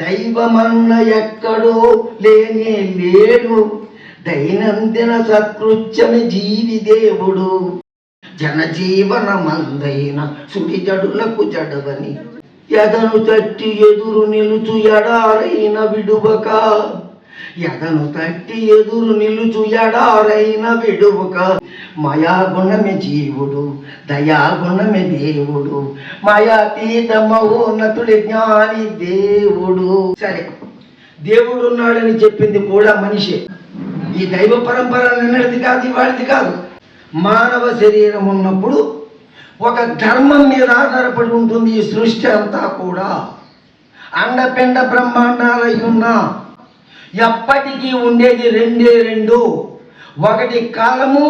దైవమన్న ఎక్కడో లేనే లేడు, దైనందిన సత్కృత్యమి జీవి దేవుడు. జనజీవన మందైన సుడి జడులకు జడవని, ఎదను తట్టి ఎదురు నిలుచు ఎడారైన విడువక, ఎదను తట్టి ఎదురు నిలుచు ఎడారైన విడువక. మాయాగుణమే జీవుడు, దయాగుణమే దేవుడు, మాయాతీత మహోన్నతుడి జ్ఞాని దేవుడు. సరే, దేవుడు ఉన్నాడని చెప్పింది కూడా మనిషే. ఈ దైవ పరంపర నిన్నటిది కాదు, ఇవాళది కాదు. మానవ శరీరం ఉన్నప్పుడు ఒక ధర్మం మీద ఆధారపడి ఉంటుంది ఈ సృష్టి అంతా కూడా. అండపిండ బ్రహ్మాండాలై ఉన్నా ఎప్పటికీ ఉండేది రెండే రెండు. ఒకటి కాలము,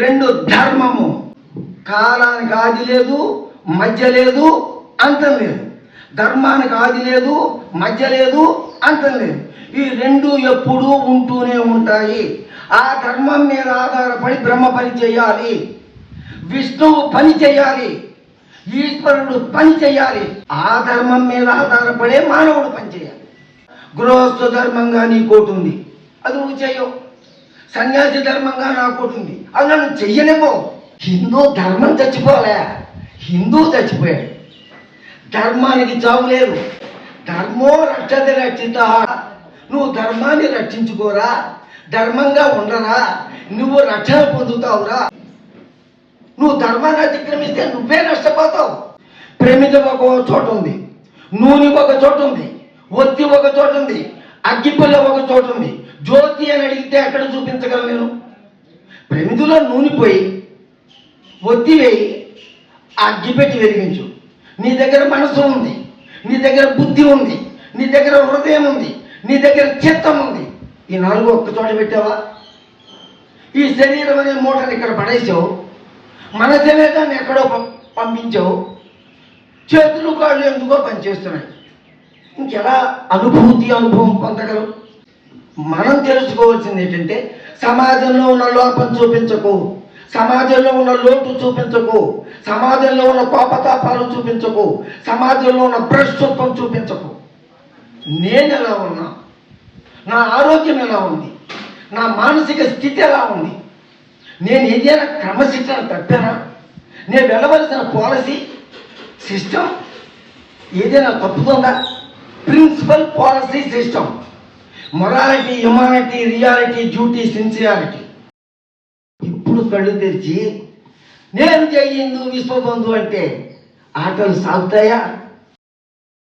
రెండు ధర్మము. కాలానికి ఆది లేదు, మధ్య లేదు, అంతం లేదు. ధర్మానికి ఆది లేదు, మధ్య లేదు, అంతం లేదు. ఈ రెండు ఎప్పుడూ ఉంటూనే ఉంటాయి. ఆ ధర్మం మీద ఆధారపడి బ్రహ్మ పని చేయాలి, విష్ణువు పని చేయాలి, ఈశ్వరుడు పని చేయాలి. ఆ ధర్మం మీద ఆధారపడే మానవుడు పని చేయాలి. గృహస్థ ధర్మంగా నీకోటి ఉంది, అది నువ్వు చెయ్యవు. సన్యాసి ధర్మంగా నాకోటి ఉంది, అది నన్ను చెయ్యనేమో. హిందూ ధర్మం చచ్చిపోలే, హిందూ చచ్చిపోయాడు. ధర్మానికి చావు లేదు. ధర్మో రక్షతి రక్షిత. నువ్వు ధర్మాన్ని రక్షించుకోరా, ధర్మంగా ఉండరా, నువ్వు రక్షణ పొందుతావురా. నువ్వు ధర్మాన్ని అతిక్రమిస్తే నువ్వే నష్టపోతావు. ప్రమిద ఒక చోట ఉంది, నూనె ఒక చోట ఉంది, ఒత్తి ఒక చోట ఉంది, అగ్గిపుల్ల ఒక చోట ఉంది. జ్యోతి అని అడిగితే ఎక్కడ చూపించగలను నేను? ప్రమిదిలో నూనె పోయి ఒత్తి వేయి, అగ్గిపెట్టి వెలిగించు. నీ దగ్గర మనసు ఉంది, నీ దగ్గర బుద్ధి ఉంది, నీ దగ్గర హృదయం ఉంది, నీ దగ్గర చిత్తం ఉంది. ఈ నాలుగు ఒక్క చోట పెట్టావా? ఈ శరీరం అనే మూటని ఇక్కడ పడేసావు, మనసనే దాన్ని ఎక్కడో పంపించావు. చేతులు కాళ్ళు ఎందుకో పనిచేస్తున్నాయి. ఇంకెలా అనుభవం పొందగలవు? మనం తెలుసుకోవాల్సింది ఏంటంటే, సమాజంలో ఉన్న లోపం చూపించకు, సమాజంలో ఉన్న లోటు చూపించకు, సమాజంలో ఉన్న కోపతాపాలు చూపించకు, సమాజంలో ఉన్న భ్రష్టత్వం చూపించకు. నేను ఎలా ఉన్నా, నా ఆరోగ్యం ఎలా ఉంది, నా మానసిక స్థితి ఎలా ఉంది, నేను ఏదైనా క్రమశిక్షణ తప్పానా, నేను వెళ్ళవలసిన పాలసీ సిస్టమ్ ఏదైనా తప్పుతుందా? Principle policy system, morality, humanity, reality, duty, sincerity. ఇప్పుడు కళ్ళు తెరిచి నేను జై హిందూ విశ్వబంధు అంటే ఆటలు సాగుతాయా?